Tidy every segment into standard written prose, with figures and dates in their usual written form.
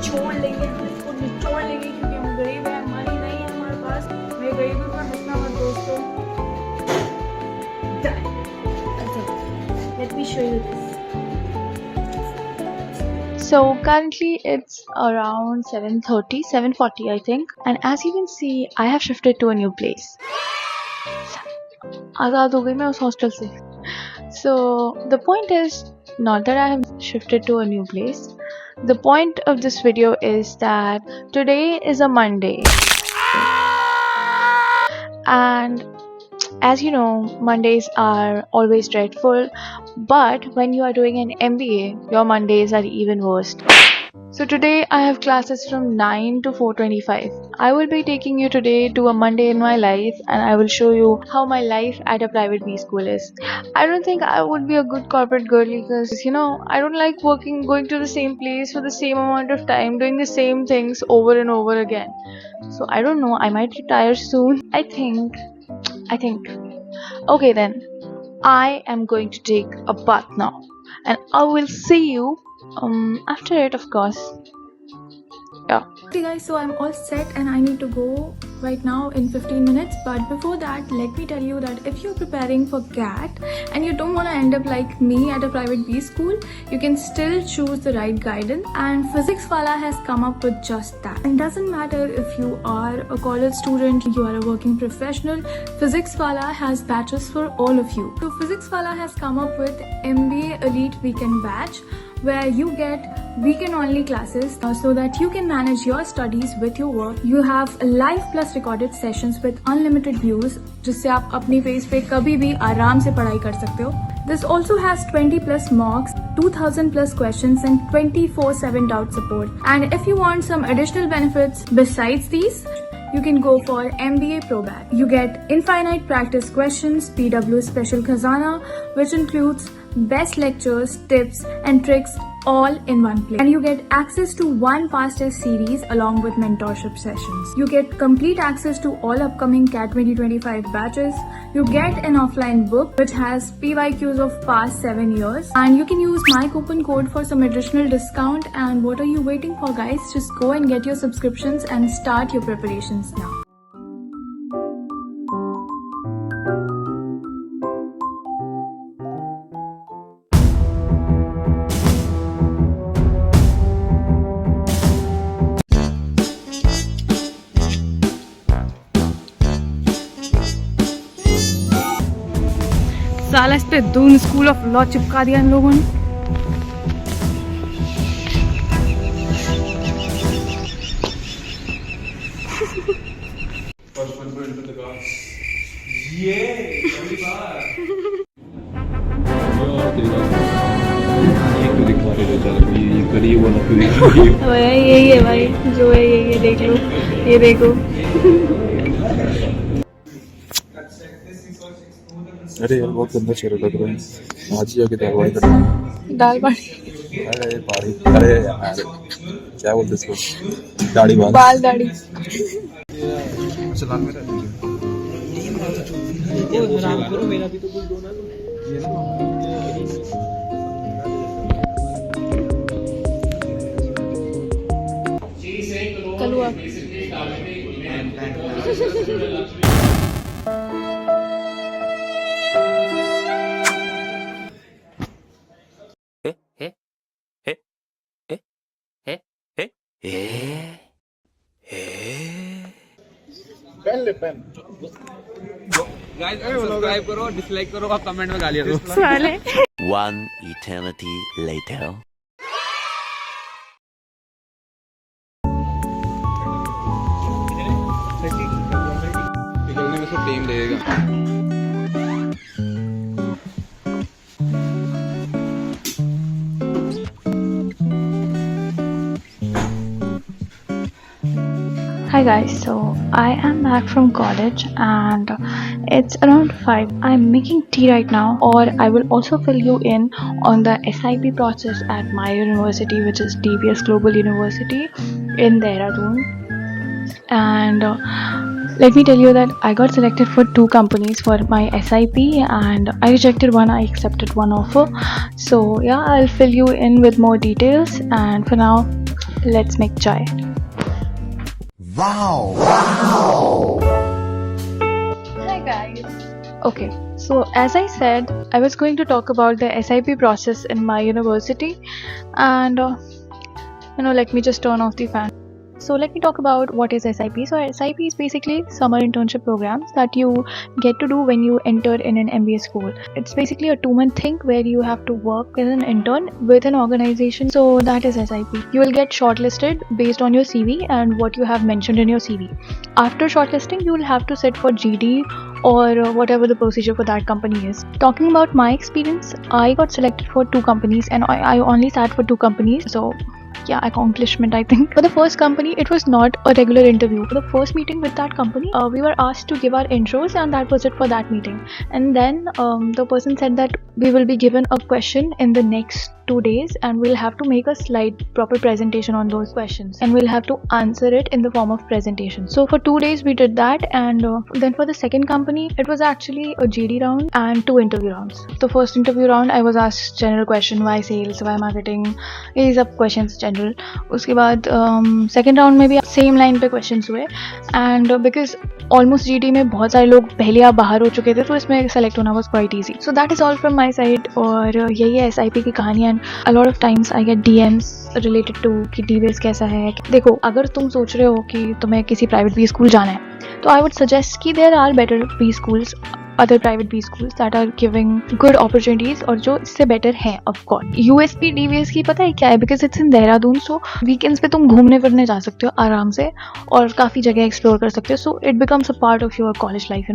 छोड़ लेंगे, हम इसको निचोड़ लेंगे क्योंकि हम गरीब हैं, मनी नहीं है हमारे पास। मैं गरीबी पर हंसना मत दोस्तों। Let me show you this. So currently it's around 7:40 I think, and as you can see I have shifted to a new place. आज़ाद हो गई मैं उस हॉस्टल से. So the point is not that I have shifted to a new place. The point of this video is that today is a Monday, and as you know, Mondays are always dreadful, but when you are doing an MBA, your Mondays are even worse. So today I have classes from 9 to 4:25. I will be taking you today to a Monday in my life, and I will show you how my life at a private B school is. I don't think I would be a good corporate girly because I don't like going to the same place for the same amount of time, doing the same things over and over again. So I don't know, I might retire soon. I think. Okay then, I am going to take a bath now, and I will see you after it, of course. Yeah. Okay guys, so I'm all set and I need to go right now in 15 minutes. But before that, let me tell you that if you're preparing for CAT and you don't want to end up like me at a private B school, you can still choose the right guidance, and Physics Wala has come up with just that. And doesn't matter if you are a college student, you are a working professional, Physics Wala has batches for all of you. So Physics Wala has come up with MBA Elite Weekend Batch, where you get weekend only classes so that you can manage your studies with your work. You have live plus recorded sessions with unlimited views, जिससे आप अपनी face पे कभी भी आराम से पढ़ाई कर सकते हो. This also has 20 plus mocks, 2000 plus questions and 24/7 doubt support. And if you want some additional benefits besides these, you can go for MBA Pro Batch. You get infinite practice questions, PW Special Khazana, which includes best lectures, tips and tricks all in one place. And you get access to one past test series along with mentorship sessions. You get complete access to all upcoming CAT 2025 batches. You get an offline book which has PYQs of past 7 years. And you can use my coupon code for some additional discount. And what are you waiting for, guys? Just go and get your subscriptions and start your preparations now. साला इस पे Doon school of law चिपका दिया इन लोगों ने. यही है भाई, जो है ये देख लो, ये देखो. अरे यार बहुत गंदा चेहरा लग रहा है. आज ही आके दाल बाटी. अरे बाड़ी, अरे यार क्या बोलते इसको, दाढ़ी बाल दाढ़ी. चलान मेरा मेरा भी तो कुछ दो ना. कलुआ. पेन गाइस, सब्सक्राइब करो, डिसलाइक करो और कमेंट में गालियां दो. साले. One eternity later. निकलने में इसको टाइम लगेगा. Hi guys, so I am back from college and it's around 5. I'm making tea right now, or I will also fill you in on the SIP process at my university, which is DBS Global University in Dehradun. And let me tell you that I got selected for 2 companies for my SIP, and I rejected one, I accepted one offer. So yeah, I'll fill you in with more details, and for now let's make chai. Wow! Hi guys. Okay, so as I said, I was going to talk about the SIP process in my university, and let me just turn off the fan. So let me talk about what is SIP. So SIP is basically summer internship programs that you get to do when you enter in an MBA school. It's basically a 2-month thing where you have to work as an intern with an organization. So that is SIP. You will get shortlisted based on your CV and what you have mentioned in your CV. After shortlisting, you will have to sit for GD or whatever the procedure for that company is. Talking about my experience, I got selected for 2 companies and I only sat for 2 companies. So yeah, accomplishment I think. For the first company, it was not a regular interview. For the first meeting with that company, we were asked to give our intros and that was it for that meeting. And then the person said that we will be given a question in the next 2 days and we'll have to make a slide proper presentation on those questions and we'll have to answer it in the form of presentation. So for 2 days we did that, and then for the second company, it was actually a GD round and 2 interview rounds. The first interview round I was asked general question, why sales, why marketing, ये सब questions general. उसके बाद second round में भी same line पे questions हुए, and because almost GD में बहुत सारे लोग पहले आप बाहर हो चुके थे तो इसमें select होना was quite easy. So that is all from my side. और यही है SIP की कहानी. And a lot of times I get DMs related to कि DBS कैसा है. देखो, अगर तुम सोच रहे हो कि तुम्हें किसी प्राइवेट बी स्कूल जाना है तो I would suggest कि there are better B schools, other private B schools that are giving good opportunities और जो इससे better हैं of course. USP DBS की पता है क्या है? Because it's in Dehradun, so weekends पे तुम घूमने फिरने जा सकते हो आराम से और काफ़ी जगह एक्सप्लोर कर सकते हो. So it becomes a part of your college life,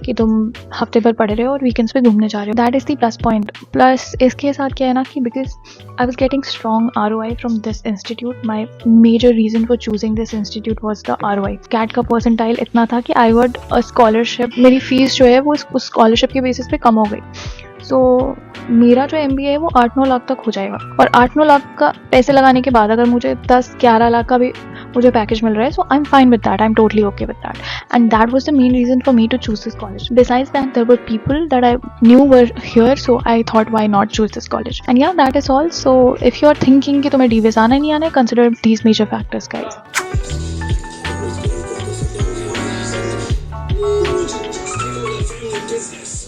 कि तुम हफ्ते भर पढ़ रहे हो और weekends पे घूमने जा रहे हो. That is the plus point. Plus इसके साथ क्या है ना कि because I was getting strong ROI from this institute, my major reason for choosing this institute was the ROI. CAT का percentile इतना था कि I got a scholarship. मेरी फीस जो है वो उस स्कॉलरशिप के बेसिस पे कम हो गई. सो मेरा जो MBA है वो 8-9 लाख तक हो जाएगा, और 8-9 लाख का पैसे लगाने के बाद अगर मुझे 10-11 लाख का भी मुझे पैकेज मिल रहा है, so I am fine with that, I am totally okay with that, and that was the main reason for me to choose this college. Besides that there were people that I knew were here, so I thought why not choose this college. And yeah that is all. So if you are thinking कि तुम्हें DBS आना नहीं आना है, consider these major factors guys. Business.